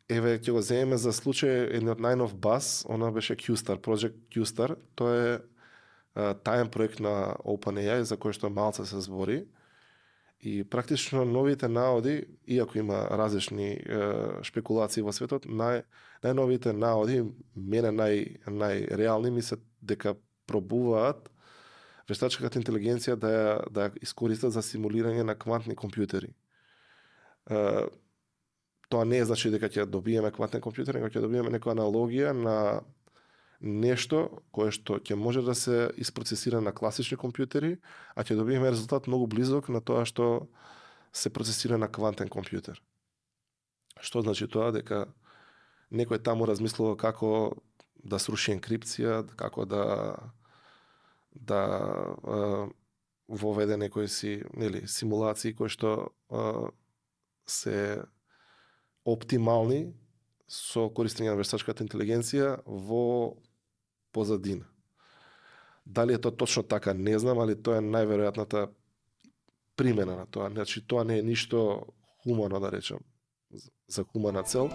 Еве ќе го земеме за случај еден од најнов бас, она беше QStar, Project QStar. Тоа е таен проект на OpenAI за кој што малце се збори. И практично новите наоди, иако има различни шпекулации во светот, најновите наоди, мене најреални ми се дека пробуваат вештачката интелигенција да ја искористат за симулирање на квантни компјутери. Тоа не е значи дека ќе добиеме квантни компјутери, него ќе добиеме некоја аналогија на нешто кое што ќе може да се isprocesира на класични компјутери, а ќе добиеме резултат многу близок на тоа што се процесира на квантен компјутер. Што значи тоа? Дека некој таму размислува како да сруши енкрипција, како да воведе некои симулации кои што се оптимални со користење на вештачката интелигенција во позадина. Дали е тоа точно така, не знам, али тоа е најверојатната примена на тоа. Значи, тоа не е ништо хумано, да речем, за хумана цел.